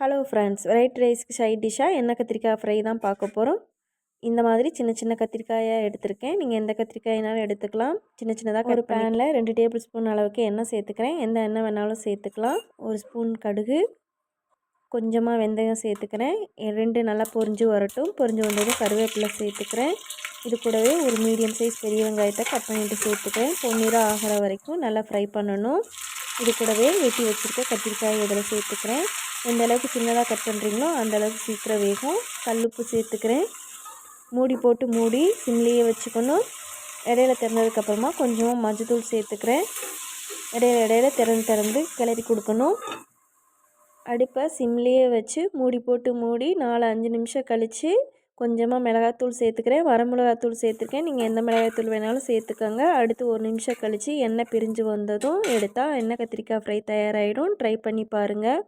Hello friends, white ரைஸ்க்கு side டிஷ்ஷாக எண்ணெய் கத்திரிக்காய் ஃப்ரை தான் பார்க்க போகிறோம். இந்த மாதிரி சின்ன சின்ன கத்திரிக்காயாக எடுத்திருக்கேன். நீங்கள் எந்த கத்திரிக்காயினாலும் எடுத்துக்கலாம். சின்ன சின்னதாக ஒரு பேனில் 2 டேபிள் ஸ்பூன் அளவுக்கு எண்ணெய் சேர்த்துக்கிறேன். எந்த எண்ணெய் வேணாலும் சேர்த்துக்கலாம். 1 ஸ்பூன் கடுகு, கொஞ்சமாக வெந்தயம் சேர்த்துக்கிறேன். 2 நல்லா பொரிஞ்சு வரட்டும். பொரிஞ்சு வந்ததும் கருவேப்பிலை சேர்த்துக்கிறேன். இது கூடவே ஒரு மீடியம் சைஸ் பெரிய வெங்காயத்தை கட் பண்ணிவிட்டு சேர்த்துக்கிறேன். பொன்னிறம் ஆகிற வரைக்கும் நல்லா ஃப்ரை பண்ணணும். இது கூடவே வெட்டி வச்சுருக்க கத்திரிக்காய் இதில் சேர்த்துக்கிறேன். எந்த அளவுக்கு சின்னதாக கட் பண்ணுறீங்களோ அந்தளவுக்கு சீக்கிரம் வேகும். கல்லுப்பு சேர்த்துக்கிறேன். மூடி சிம்லேயே வச்சுக்கணும். இடையில திறந்ததுக்கப்புறமா கொஞ்சமாக மஞ்சத்தூள் சேர்த்துக்கிறேன். இடையில திறந்து கிளறி கொடுக்கணும். அடுப்பை சிம்லேயே வச்சு மூடி 4-5 நிமிஷம் கழித்து கொஞ்சமாக மிளகாத்தூள் சேர்த்துக்கிறேன். வரமிளகாத்தூள் சேர்த்துருக்கேன். நீங்கள் எந்த மிளகாத்தூள் வேணாலும் சேர்த்துக்கோங்க. அடுத்து 1 நிமிஷம் கழித்து எண்ணெய் பிரிஞ்சு வந்ததும் எடுத்தால் எண்ணெய் கத்திரிக்காய் ஃப்ரை தயாராகிடும். ட்ரை பண்ணி பாருங்கள்.